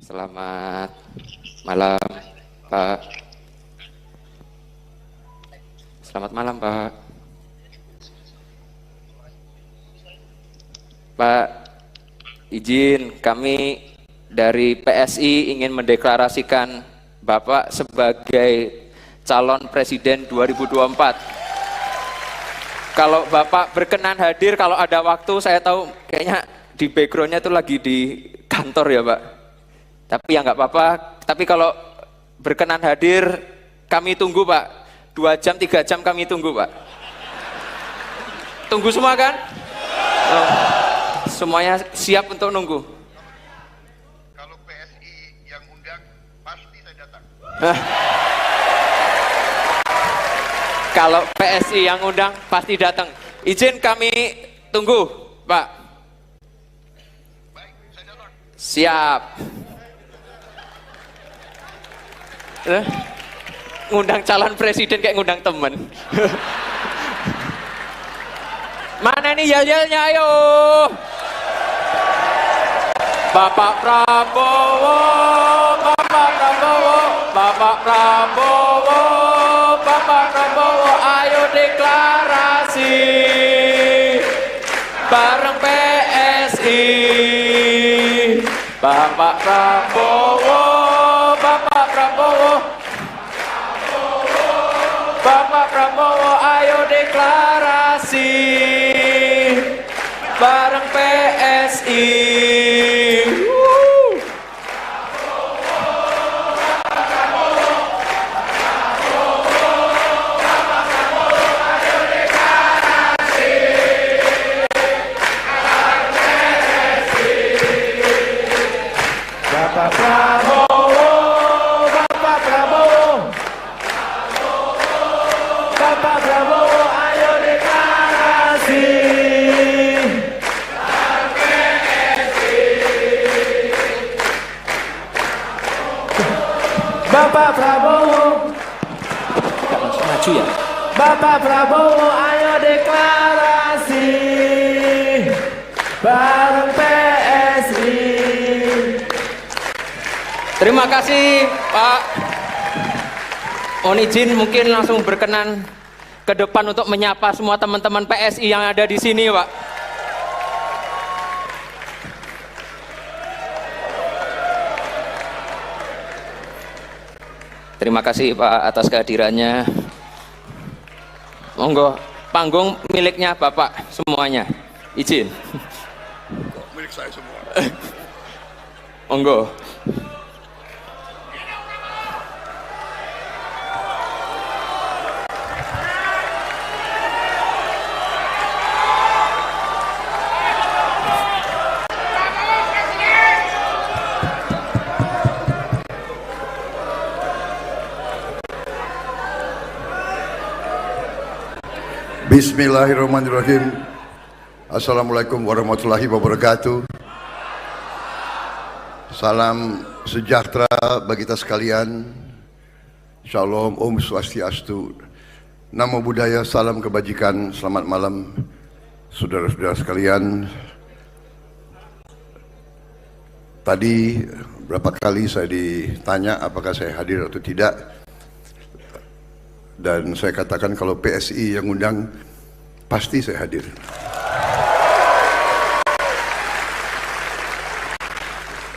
Selamat malam, Pak. Selamat malam, Pak. Pak, izin kami dari PSI ingin mendeklarasikan Bapak sebagai calon presiden 2024. Kalau Bapak berkenan hadir, kalau ada waktu, saya tahu kayaknya di backgroundnya itu lagi di kantor ya, Pak. Tapi ya nggak apa-apa. Tapi kalau berkenan hadir, kami tunggu, Pak. 2 jam, 3 jam kami tunggu, Pak. Tunggu semua kan? Oh, semuanya siap untuk nunggu. Kalau PSI yang undang, pasti saya datang. Kalau PSI yang undang, pasti datang. Izin kami tunggu, Pak. Baik, saya datang. Siap. Ngundang calon presiden kayak ngundang temen. Mana nih yel-yelnya, ayo. Bapak Prabowo, Bapak Prabowo, Bapak Prabowo, Bapak Prabowo, ayo deklarasi bareng PSI. Bapak Prabowo, Bapak Prabowo, Bapak Prabowo, ayo deklarasi bareng PSI. Bapak Prabowo, Bapak Prabowo, Bapak Prabowo, ayo deklarasi. Bapak Prabowo, nggak langsung maju ya. Bapak Prabowo, ayo deklarasi bareng PSI. Terima kasih, Pak. Mohon izin mungkin langsung berkenan ke depan untuk menyapa semua teman-teman PSI yang ada di sini, Pak. Terima kasih, Pak, atas kehadirannya. Monggo, panggung miliknya Bapak semuanya. Izin. Milik saya semua. Monggo. Bismillahirrahmanirrahim. Assalamualaikum warahmatullahi wabarakatuh. Salam sejahtera bagi kita sekalian. Shalom, Om Swastiastu. Namo Buddhaya, salam kebajikan. Selamat malam saudara-saudara sekalian. Tadi berapa kali saya ditanya apakah saya hadir atau tidak. Dan saya katakan kalau PSI yang undang, pasti saya hadir.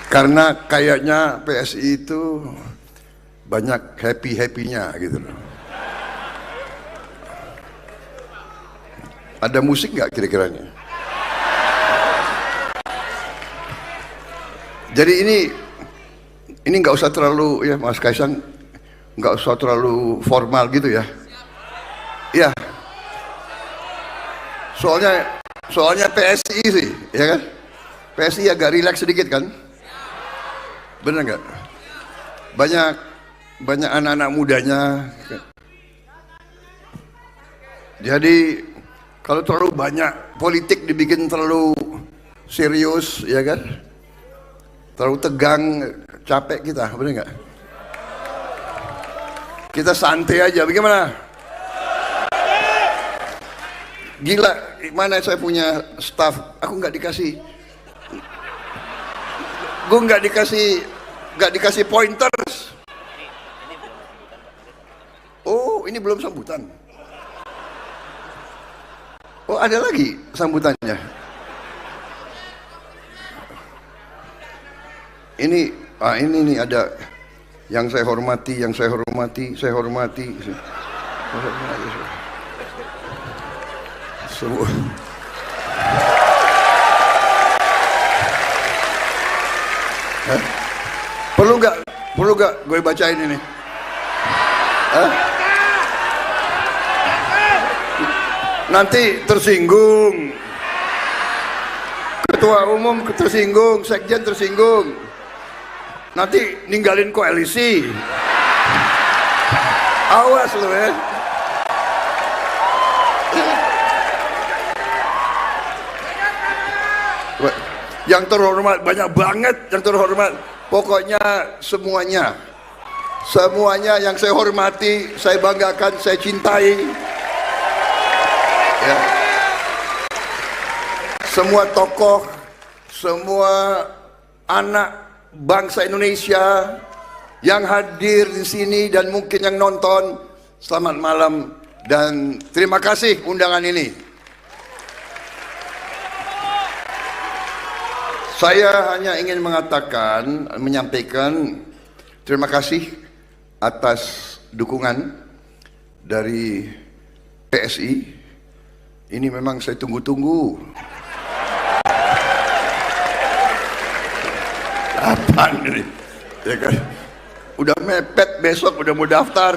Karena kayaknya PSI itu banyak happy-happy-nya gitu loh. Ada musik nggak kira-kiranya? Jadi ini nggak usah terlalu, ya Mas Kaisang, nggak usah terlalu formal gitu ya. Iya. Soalnya PSI sih, ya kan? PSI agak rileks sedikit kan? Bener nggak? Banyak anak-anak mudanya. Jadi kalau terlalu banyak politik dibikin terlalu serius, ya kan? Terlalu tegang, capek kita, bener nggak? Kita santai aja, bagaimana? Gila, mana saya punya staff, aku nggak dikasih, gue nggak dikasih nggak dikasih pointers. Oh, ini belum sambutan. Oh, ada lagi sambutannya. Ini nih ada yang saya hormati, saya hormati. Semua. Perlu nggak gue bacain ini? Nanti tersinggung. Ketua umum tersinggung, sekjen tersinggung. Nanti ninggalin koalisi. Awas lo ya. Yang terhormat banyak banget yang terhormat. Pokoknya semuanya yang saya hormati, saya banggakan, saya cintai. Ya. Semua tokoh, semua anak bangsa Indonesia yang hadir di sini dan mungkin yang nonton, selamat malam dan terima kasih undangan ini. Saya hanya ingin menyampaikan terima kasih atas dukungan dari PSI. Ini memang saya tunggu-tunggu. Apaan ini? Ya kan? Udah mepet, besok udah mau daftar.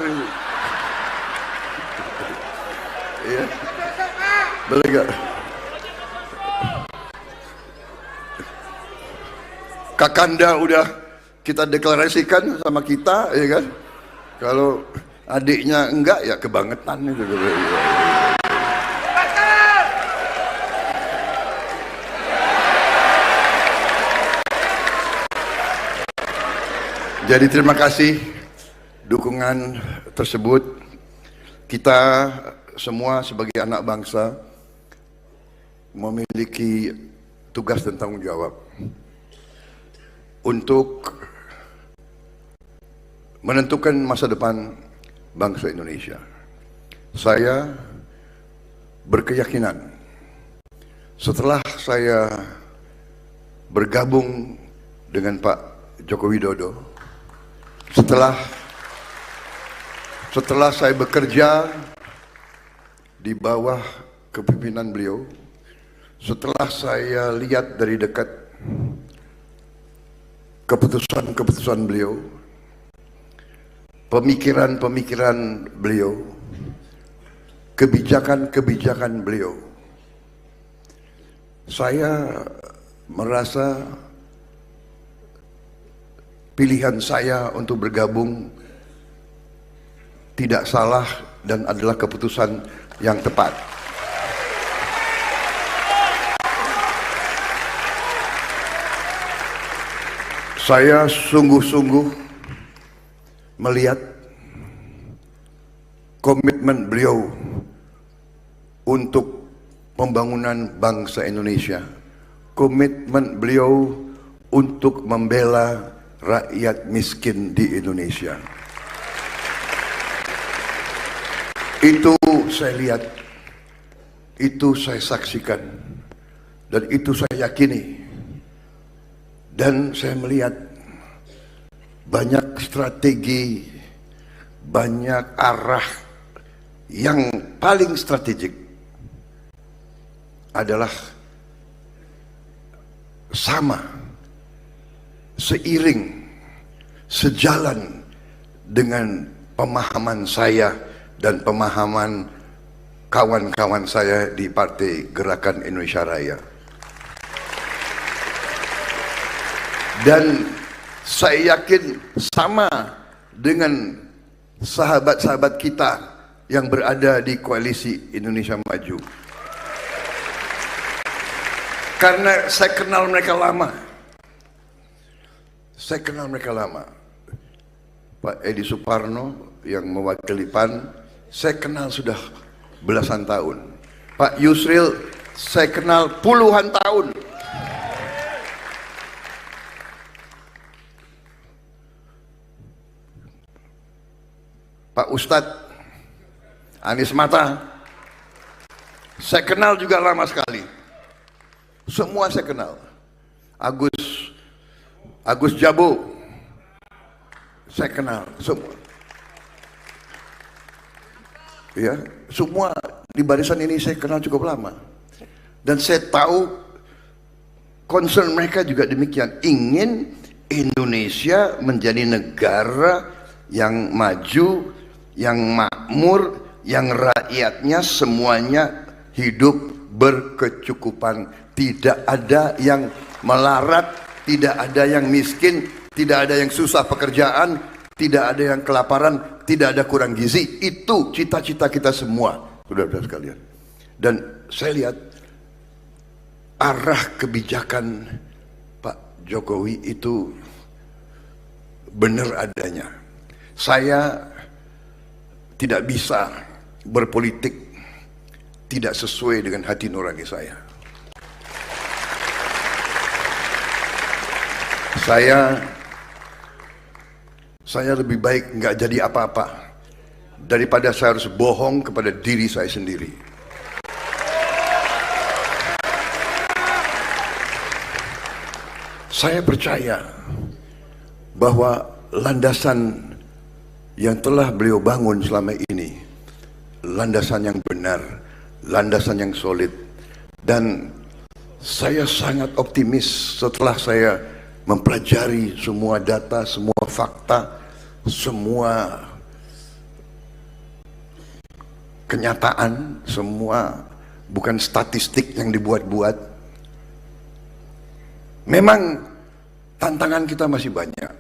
Iya. Boleh gak? Kakanda udah kita deklarasikan sama kita, ya kan? Kalau adiknya enggak, ya kebangetan itu. Jadi terima kasih dukungan tersebut. Kita semua sebagai anak bangsa memiliki tugas dan tanggung jawab untuk menentukan masa depan bangsa Indonesia. Saya berkeyakinan setelah saya bergabung dengan Pak Joko Widodo, setelah saya bekerja di bawah kepemimpinan beliau, setelah saya lihat dari dekat keputusan-keputusan beliau, pemikiran-pemikiran beliau, kebijakan-kebijakan beliau, saya merasa pilihan saya untuk bergabung tidak salah dan adalah keputusan yang tepat. Saya sungguh-sungguh melihat komitmen beliau untuk pembangunan bangsa Indonesia, komitmen beliau untuk membela rakyat miskin di Indonesia. Itu saya lihat, itu saya saksikan, dan itu saya yakini. Dan saya melihat banyak strategi, banyak arah yang paling strategik adalah sama, seiring, sejalan dengan pemahaman saya dan pemahaman kawan-kawan saya di Partai Gerakan Indonesia Raya. Dan saya yakin sama dengan sahabat-sahabat kita yang berada di Koalisi Indonesia Maju. Karena saya kenal mereka lama. Pak Edi Suparno yang mewakili PAN, saya kenal sudah belasan tahun. Pak Yusril, saya kenal puluhan tahun. Pak Ustadz Anies Mata, saya kenal juga lama sekali. Semua saya kenal. Agus Jabo, saya kenal semua. Ya, semua di barisan ini saya kenal cukup lama. Dan saya tahu concern mereka juga demikian, ingin Indonesia menjadi negara yang maju, yang makmur, yang rakyatnya semuanya hidup berkecukupan. Tidak ada yang melarat, tidak ada yang miskin, tidak ada yang susah pekerjaan, tidak ada yang kelaparan, tidak ada kurang gizi. Itu cita-cita kita semua, saudara-saudara sekalian. Dan saya lihat arah kebijakan Pak Jokowi itu benar adanya. Saya tidak bisa berpolitik tidak sesuai dengan hati nurani saya. Saya lebih baik nggak jadi apa-apa daripada saya harus bohong kepada diri saya sendiri. Saya percaya bahwa landasan yang telah beliau bangun selama ini, landasan yang benar, landasan yang solid. Dan saya sangat optimis setelah saya mempelajari semua data, semua fakta, semua kenyataan, semua bukan statistik yang dibuat-buat. Memang tantangan kita masih banyak,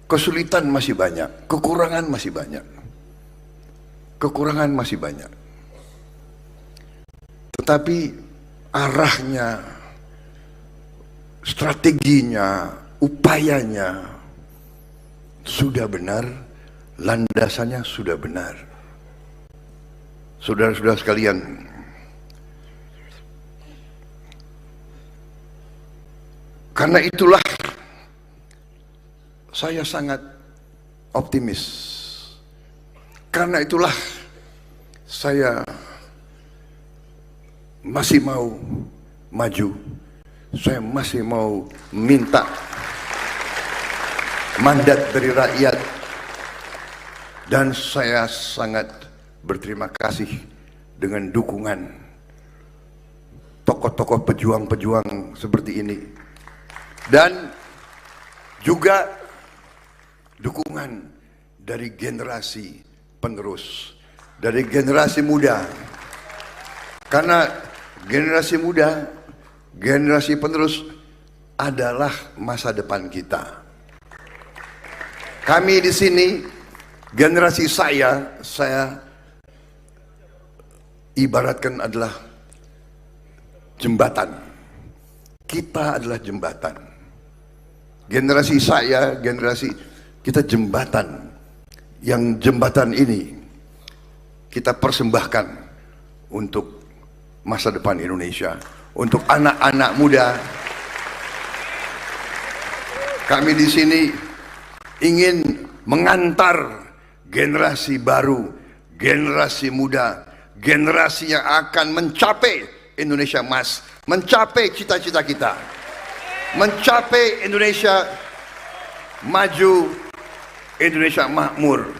kesulitan masih banyak, kekurangan masih banyak. Kekurangan masih banyak. Tetapi arahnya, strateginya, upayanya sudah benar, landasannya sudah benar. Saudara-saudara sekalian, karena itulah saya sangat optimis. Karena itulah saya masih mau maju. Saya masih mau minta mandat dari rakyat. Dan saya sangat berterima kasih dengan dukungan tokoh-tokoh pejuang-pejuang seperti ini. Dan juga dukungan dari generasi penerus, dari generasi muda. Karena generasi muda, generasi penerus adalah masa depan kita. Kami di sini, generasi saya ibaratkan adalah jembatan. Kita adalah jembatan. Generasi saya, generasi kita jembatan. Yang jembatan ini kita persembahkan untuk masa depan Indonesia, untuk anak-anak muda. Kami di sini ingin mengantar generasi baru, generasi muda, generasi yang akan mencapai Indonesia emas, mencapai cita-cita kita, mencapai Indonesia maju, Indonesia makmur,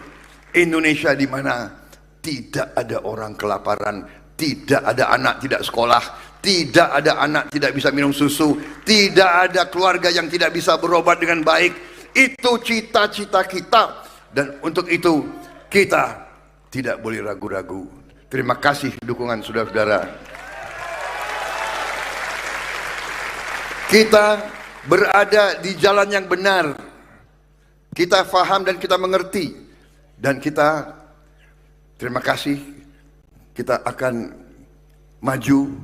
Indonesia di mana tidak ada orang kelaparan, tidak ada anak tidak sekolah, tidak ada anak tidak bisa minum susu, tidak ada keluarga yang tidak bisa berobat dengan baik. Itu cita-cita kita, dan untuk itu kita tidak boleh ragu-ragu. Terima kasih dukungan saudara-saudara. Kita berada di jalan yang benar. Kita faham dan kita mengerti. Dan kita, terima kasih, kita akan maju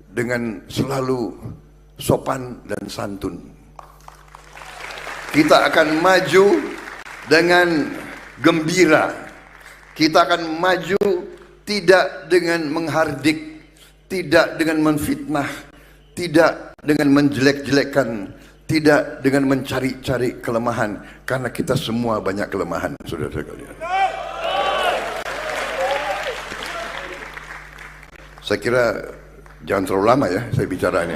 dengan selalu sopan dan santun. Kita akan maju dengan gembira. Kita akan maju tidak dengan menghardik, tidak dengan menfitnah, tidak dengan menjelek-jelekkan, tidak dengan mencari-cari kelemahan, karena kita semua banyak kelemahan, saudara-saudara sekalian. Saya kira jangan terlalu lama ya saya bicara ini.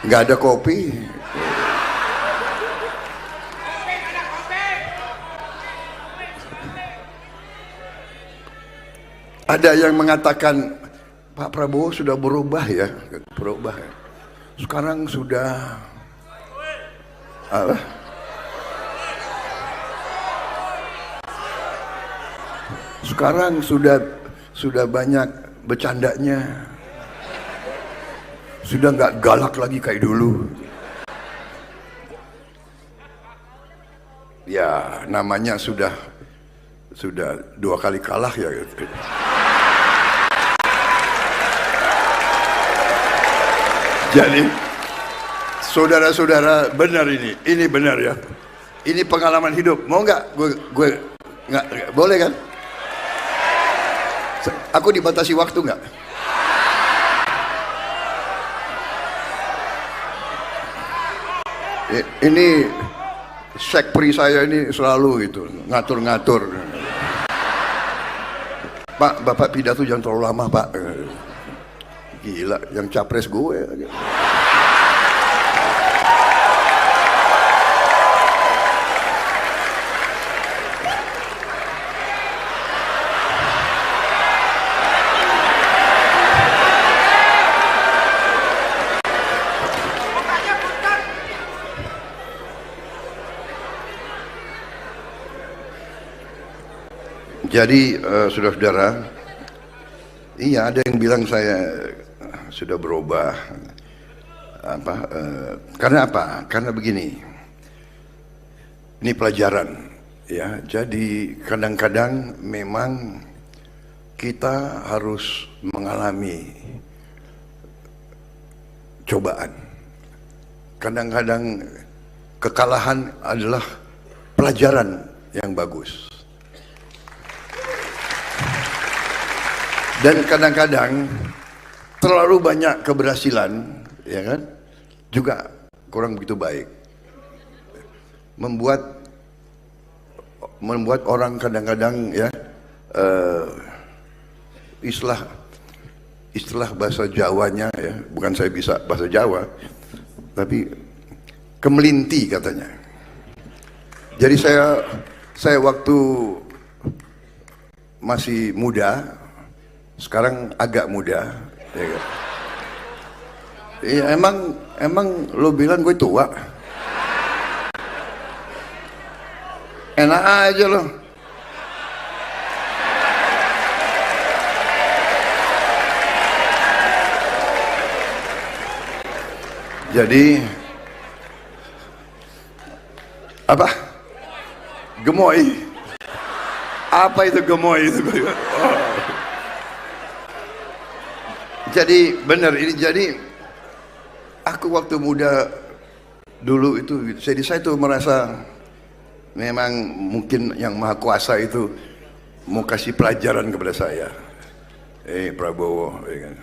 Nggak ada kopi. Ada yang mengatakan Pak Prabowo sudah berubah ya, berubah. Sekarang sudah apa? Sekarang sudah banyak bercandanya, sudah nggak galak lagi kayak dulu. Ya namanya sudah 2 kali kalah ya. Jadi saudara-saudara, benar ini benar ya. Ini pengalaman hidup. Mau nggak? Gue nggak boleh kan? Aku dibatasi waktu nggak? Ini sekpri saya ini selalu gitu ngatur-ngatur. Pak, Bapak pidato jangan terlalu lama Pak. Gila, yang capres gue. Jadi saudara-saudara, iya ada yang bilang saya sudah berubah. Karena apa? Karena begini. Ini pelajaran, ya. Jadi kadang-kadang memang kita harus mengalami cobaan. Kadang-kadang kekalahan adalah pelajaran yang bagus. Dan kadang-kadang terlalu banyak keberhasilan, ya kan, juga kurang begitu baik. Membuat orang kadang-kadang ya istilah bahasa Jawanya ya, bukan saya bisa bahasa Jawa, tapi kemelinti katanya. Jadi saya waktu masih muda, sekarang agak muda, ya kan? Iya, emang lo bilang gue tua? Enak aja lo. Jadi apa? Gemoy. Apa itu gemoy itu? Oh. Jadi benar ini, jadi aku waktu muda dulu itu, jadi saya tuh merasa memang mungkin yang Maha Kuasa itu mau kasih pelajaran kepada saya. Prabowo, ya kan?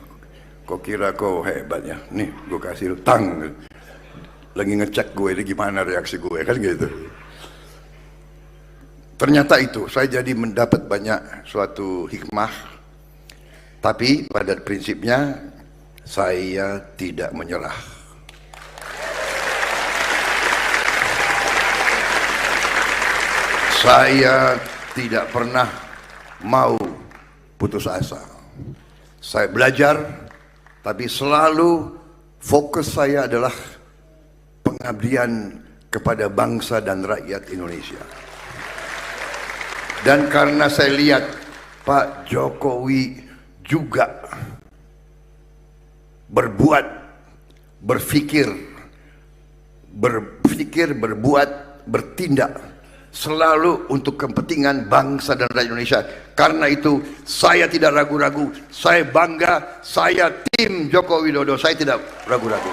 Kau kira kau hebat ya? Nih, gue kasih lu tang. Lagi ngecek gue ini gimana reaksi gue, kan gitu. Ternyata itu saya jadi mendapat banyak suatu hikmah. Tapi pada prinsipnya saya tidak menyerah. Saya tidak pernah mau putus asa. Saya belajar, tapi selalu fokus saya adalah pengabdian kepada bangsa dan rakyat Indonesia. Dan karena saya lihat Pak Jokowi juga berbuat, berpikir, berbuat, bertindak selalu untuk kepentingan bangsa dan rakyat Indonesia. Karena itu saya tidak ragu-ragu, saya bangga, saya tim Joko Widodo, saya tidak ragu-ragu.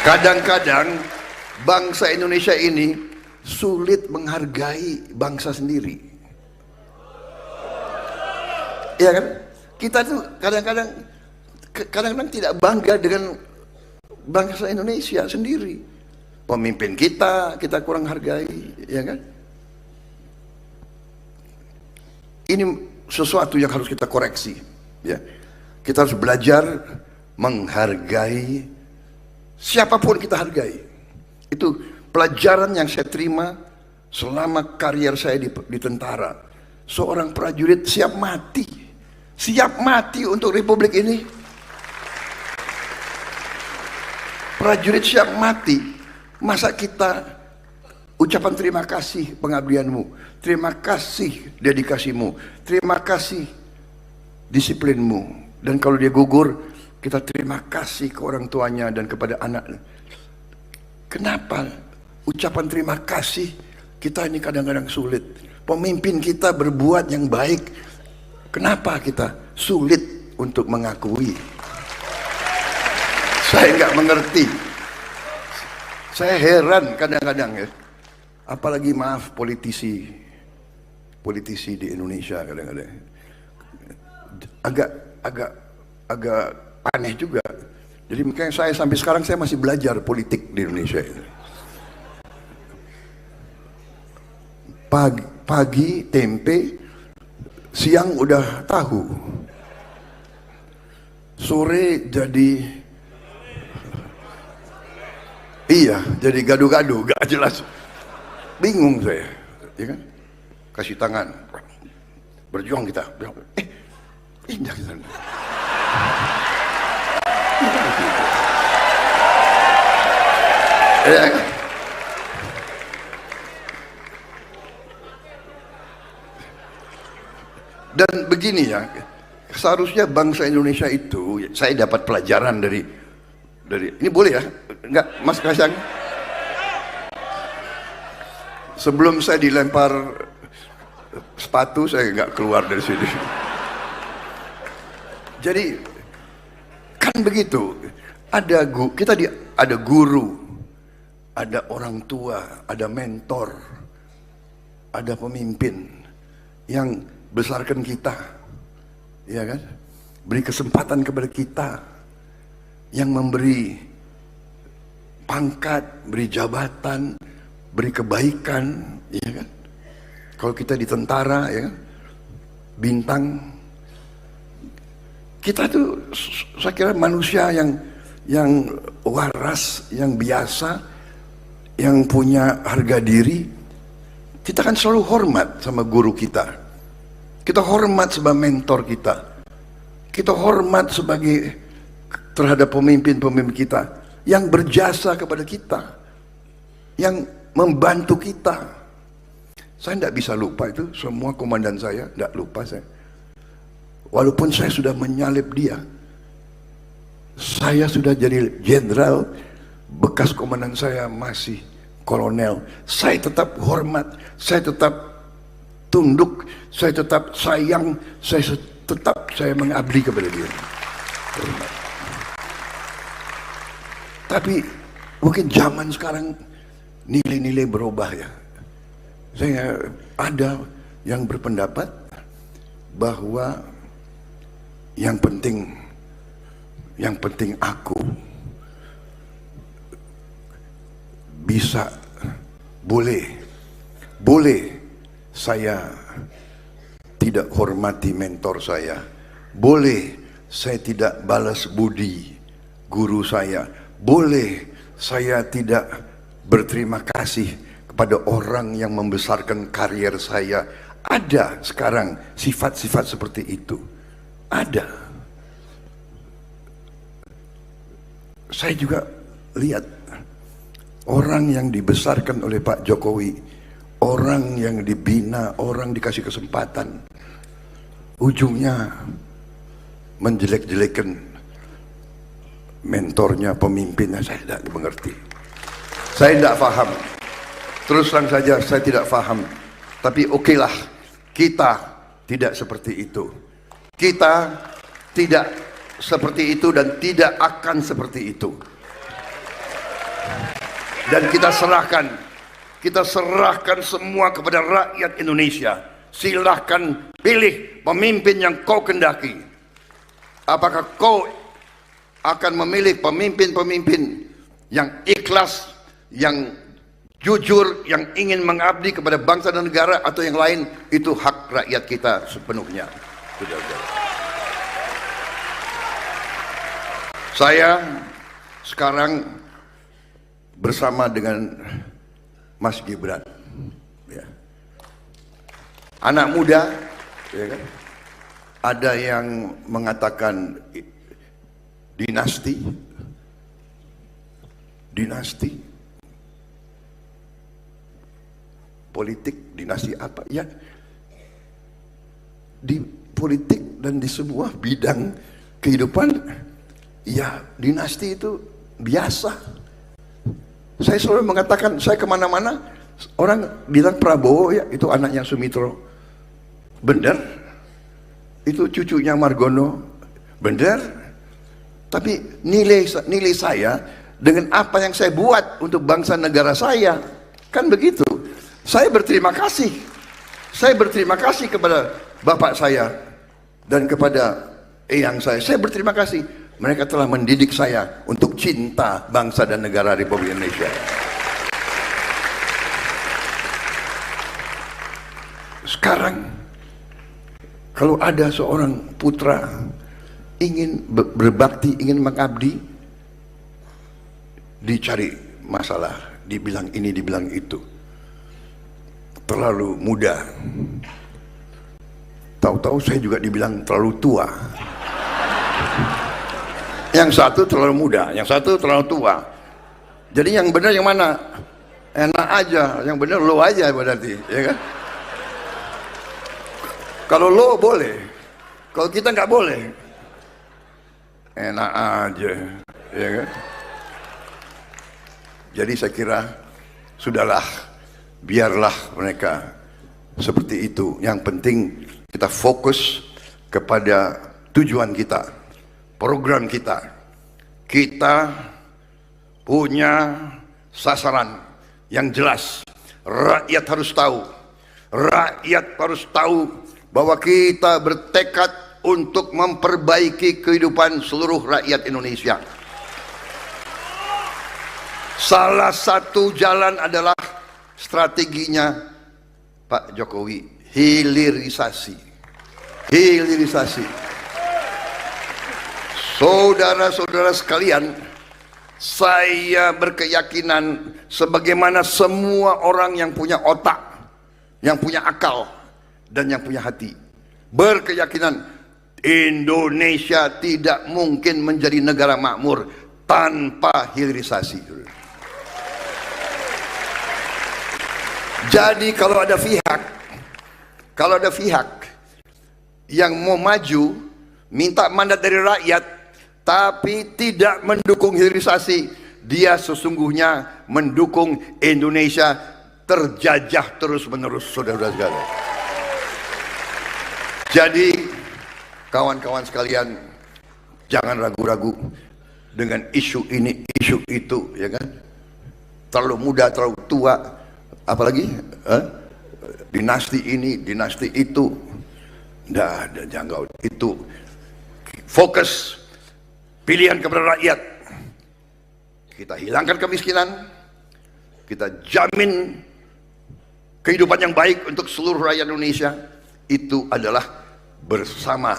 Kadang-kadang bangsa Indonesia ini sulit menghargai bangsa sendiri. Ya kan? Kita tuh kadang-kadang tidak bangga dengan bangsa Indonesia sendiri. Pemimpin kita kurang hargai, ya kan? Ini sesuatu yang harus kita koreksi, ya. Kita harus belajar menghargai siapapun kita hargai. Itu pelajaran yang saya terima selama karier saya di tentara. Seorang prajurit siap mati untuk republik ini. Prajurit siap mati. Masa kita ucapan terima kasih pengabdianmu, terima kasih dedikasimu, terima kasih disiplinmu, dan kalau dia gugur kita terima kasih ke orang tuanya dan kepada anak. Kenapa ucapan terima kasih kita ini kadang-kadang sulit? Pemimpin kita berbuat yang baik, kenapa kita sulit untuk mengakui? Saya nggak mengerti. Saya heran kadang-kadang, ya. Apalagi maaf politisi di Indonesia kadang-kadang agak aneh juga. Jadi makanya saya sampai sekarang saya masih belajar politik di Indonesia. Pagi tempe, siang udah tahu, sore jadi jadi gaduh-gaduh, gak jelas. Bingung saya, ya kan? Kasih tangan, berjuang kita. Indah kita. Dan begini ya, seharusnya bangsa Indonesia itu, saya dapat pelajaran dari ini boleh ya? Enggak, Mas Kaisang? Sebelum saya dilempar sepatu, saya nggak keluar dari sini. Jadi kan begitu, ada guru, ada orang tua, ada mentor, ada pemimpin yang besarkan kita, ya kan? Beri kesempatan kepada kita, yang memberi pangkat, beri jabatan, beri kebaikan, ya kan? Kalau kita di tentara, ya kan? Bintang. Kita tuh, saya kira manusia yang waras, yang biasa, yang punya harga diri. Kita kan selalu hormat sama guru kita. Kita hormat sebagai mentor kita. Kita hormat terhadap pemimpin-pemimpin kita yang berjasa kepada kita, yang membantu kita. Saya tidak bisa lupa itu, semua komandan saya, tidak lupa saya. Walaupun saya sudah menyalip dia, saya sudah jadi jenderal, bekas komandan saya masih kolonel, saya tetap hormat, saya tetap tunduk, saya tetap sayang, saya mengabdi kepada dia. Hormat. Tapi mungkin zaman sekarang nilai-nilai berubah ya. Saya ada yang berpendapat bahwa yang penting aku bisa, boleh saya tidak hormati mentor saya, boleh saya tidak balas budi guru saya, boleh saya tidak berterima kasih kepada orang yang membesarkan karier saya. Ada sekarang sifat-sifat seperti itu. Ada. Saya juga lihat orang yang dibesarkan oleh Pak Jokowi, orang yang dibina, orang dikasih kesempatan, ujungnya menjelek-jelekan mentornya, pemimpinnya. Saya tidak mengerti, saya tidak paham, terus terang saja saya tidak paham. Tapi okelah, kita tidak seperti itu, kita tidak seperti itu dan tidak akan seperti itu. Dan kita serahkan semua kepada rakyat Indonesia. Silahkan pilih pemimpin yang kau kendaki. Apakah kau akan memilih pemimpin-pemimpin yang ikhlas, yang jujur, yang ingin mengabdi kepada bangsa dan negara atau yang lain, itu hak rakyat kita sepenuhnya. Saya sekarang bersama dengan Mas Gibran, ya. Anak muda, ya kan? Ada yang mengatakan dinasti, politik, dinasti apa? Ya, di politik dan di semua bidang kehidupan, ya dinasti itu biasa. Saya selalu mengatakan, saya kemana-mana orang bilang Prabowo, ya itu anaknya Sumitro, benar. Itu cucunya Margono, benar. Tapi nilai saya dengan apa yang saya buat untuk bangsa negara saya, kan begitu. Saya berterima kasih. Saya berterima kasih kepada bapak saya dan kepada eyang saya. Saya berterima kasih. Mereka telah mendidik saya untuk cinta bangsa dan negara Republik Indonesia. Sekarang, kalau ada seorang putra ingin berbakti, ingin mengabdi, dicari masalah, dibilang ini, dibilang itu. Terlalu muda. Tahu-tahu saya juga dibilang terlalu tua. Yang satu terlalu muda, yang satu terlalu tua. Jadi yang benar yang mana? Enak aja, yang benar lo aja berarti, ya kan? Kalau lo boleh, kalau kita nggak boleh, enak aja, ya kan? Jadi saya kira sudahlah, biarlah mereka seperti itu. Yang penting kita fokus kepada tujuan kita, program kita. Kita punya sasaran yang jelas. Rakyat harus tahu. Rakyat harus tahu bahwa kita bertekad untuk memperbaiki kehidupan seluruh rakyat Indonesia. Salah satu jalan adalah strateginya Pak Jokowi, hilirisasi. Hilirisasi. Saudara-saudara sekalian, saya berkeyakinan sebagaimana semua orang yang punya otak, yang punya akal, dan yang punya hati, berkeyakinan Indonesia tidak mungkin menjadi negara makmur tanpa hilirisasi. Jadi kalau ada pihak yang mau maju, minta mandat dari rakyat, tapi tidak mendukung hilirisasi, dia sesungguhnya mendukung Indonesia terjajah terus-menerus, saudara-saudara sekalian. Jadi kawan-kawan sekalian, jangan ragu-ragu dengan isu ini, isu itu, ya kan? Terlalu muda, terlalu tua, apalagi dinasti ini, dinasti itu, ada jangkau itu. Fokus pilihan kepada rakyat. Kita hilangkan kemiskinan, kita jamin kehidupan yang baik untuk seluruh rakyat Indonesia. Itu adalah bersama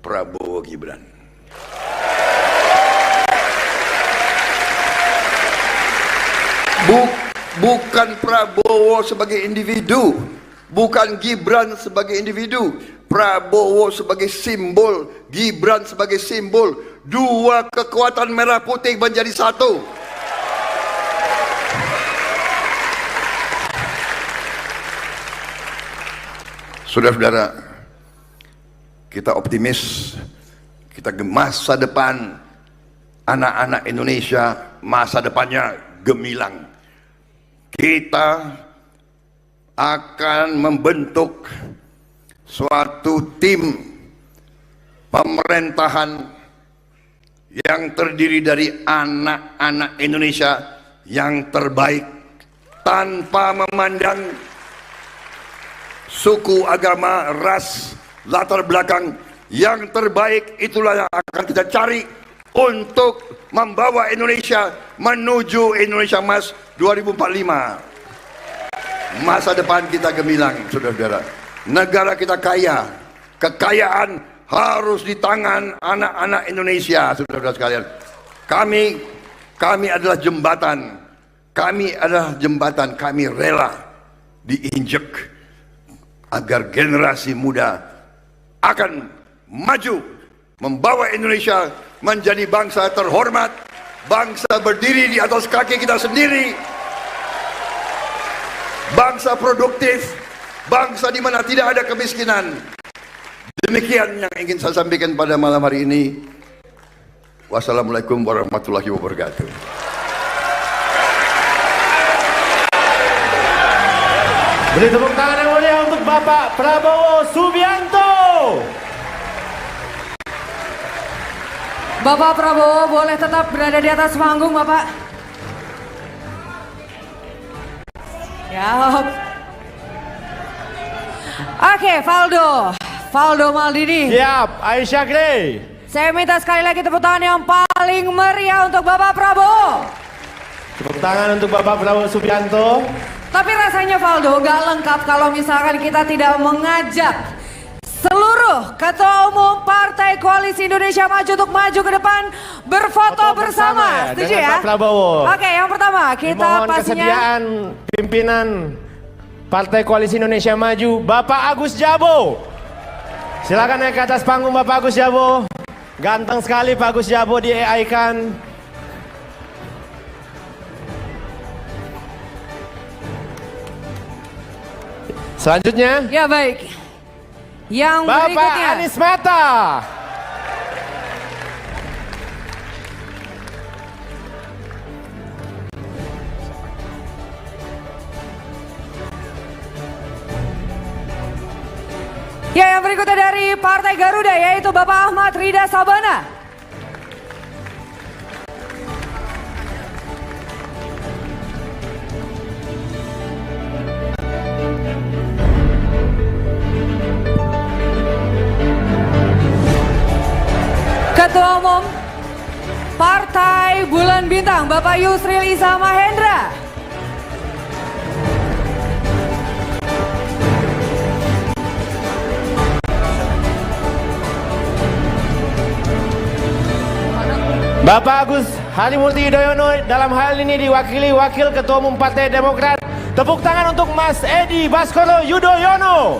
Prabowo Gibran. Bukan Prabowo sebagai individu, bukan Gibran sebagai individu, Prabowo sebagai simbol, Gibran sebagai simbol. Dua kekuatan merah putih menjadi satu. Saudara-saudara, kita optimis, kita ke masa depan anak-anak Indonesia, masa depannya gemilang. Kita akan membentuk suatu tim pemerintahan yang terdiri dari anak-anak Indonesia yang terbaik, tanpa memandang suku, agama, ras, latar belakang. Yang terbaik itulah yang akan kita cari untuk membawa Indonesia menuju Indonesia Emas 2045. Masa depan kita gemilang, saudara-saudara. Negara kita kaya, kekayaan harus di tangan anak-anak Indonesia, saudara-saudara sekalian. Kami adalah jembatan. Kami rela diinjek agar generasi muda akan maju membawa Indonesia menjadi bangsa terhormat, bangsa berdiri di atas kaki kita sendiri, bangsa produktif, bangsa di mana tidak ada kemiskinan. Demikian yang ingin saya sampaikan pada malam hari ini. Wassalamualaikum warahmatullahi wabarakatuh. Beri tepuk tangan yang mulia untuk Bapak Prabowo Subianto. Bapak Prabowo boleh tetap berada di atas panggung, Bapak. Ya. Oke, Valdo Maldini. Siap, Aisyah Grey. Saya minta sekali lagi tepuk tangan yang paling meriah untuk Bapak Prabowo. Tepuk tangan untuk Bapak Prabowo Subianto. Tapi rasanya Valdo gak lengkap kalau misalkan kita tidak mengajak seluruh ketua umum Partai Koalisi Indonesia Maju untuk maju ke depan berfoto bersama. Setuju ya? Pak Prabowo. Oke, yang pertama kita mohon pastinya kesediaan pimpinan Partai Koalisi Indonesia Maju, Bapak Agus Jabo. Silakan naik ke atas panggung Bapak Agus Jabo. Ganteng sekali Pak Agus Jabo di AI-kan. Selanjutnya, ya baik. Yang Bapak berikutnya Anies Mata. Ya, yang berikutnya dari Partai Garuda yaitu Bapak Ahmad Rida Sabana. Ketua Umum Partai Bulan Bintang Bapak Yusril Iza Mahendra. Bapak Agus Harimurti Yudhoyono dalam hal ini diwakili Wakil Ketua Umum Partai Demokrat. Tepuk tangan untuk Mas Edi Baskoro Yudhoyono.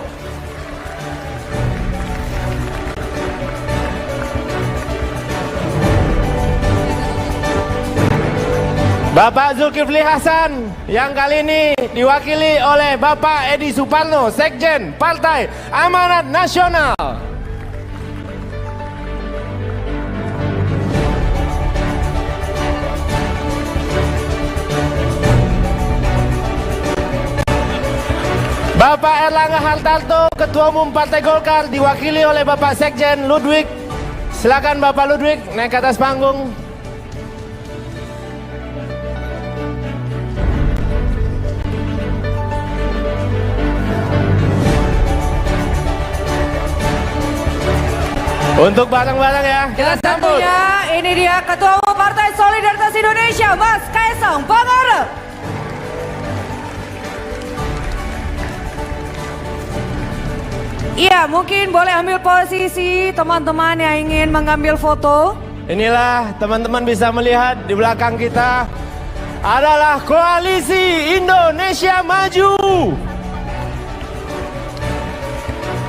Bapak Zulkifli Hasan yang kali ini diwakili oleh Bapak Edi Suparno, Sekjen Partai Amanat Nasional. Bapak Erlangga Hartarto, Ketua Umum Partai Golkar, diwakili oleh Bapak Sekjen Ludwig. Silakan Bapak Ludwig naik ke atas panggung. Untuk bareng-bareng ya. Dan tentunya ini dia Ketua Umum Partai Solidaritas Indonesia, Mas Kaisang Pangarep. Iya, mungkin boleh ambil posisi teman-teman yang ingin mengambil foto. Inilah teman-teman bisa melihat di belakang kita adalah Koalisi Indonesia Maju.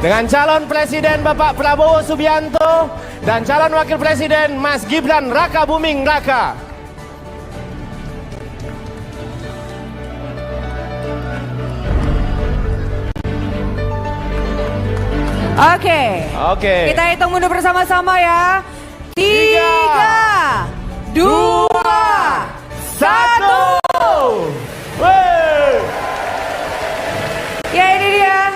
Dengan calon Presiden Bapak Prabowo Subianto dan calon Wakil Presiden Mas Gibran Raka Buming Raka. Oke. Kita hitung mundur bersama-sama ya. 3, 2, 1. Ya, ini dia.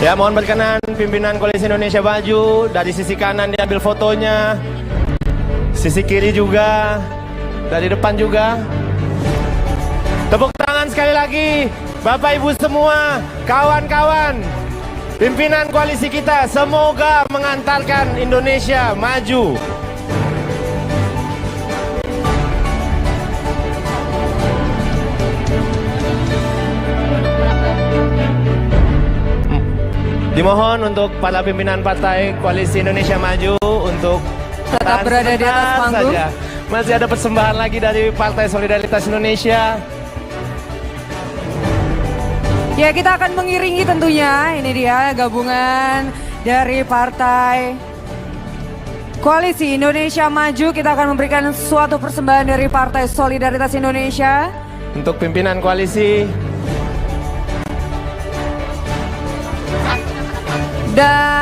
Ya, mohon berkenan pimpinan Koalisi Indonesia Maju, dari sisi kanan diambil fotonya, sisi kiri juga, dari depan juga. Tepuk tangan sekali lagi, Bapak Ibu semua, kawan-kawan, pimpinan koalisi kita, semoga mengantarkan Indonesia maju. Dimohon untuk para pimpinan partai Koalisi Indonesia Maju untuk Tetap berada di atas sebentar panggung. saja. Masih ada persembahan lagi dari Partai Solidaritas Indonesia. Ya, kita akan mengiringi tentunya. Ini dia gabungan dari Partai Koalisi Indonesia Maju. Kita akan memberikan suatu persembahan dari Partai Solidaritas Indonesia. Untuk pimpinan koalisi. Dan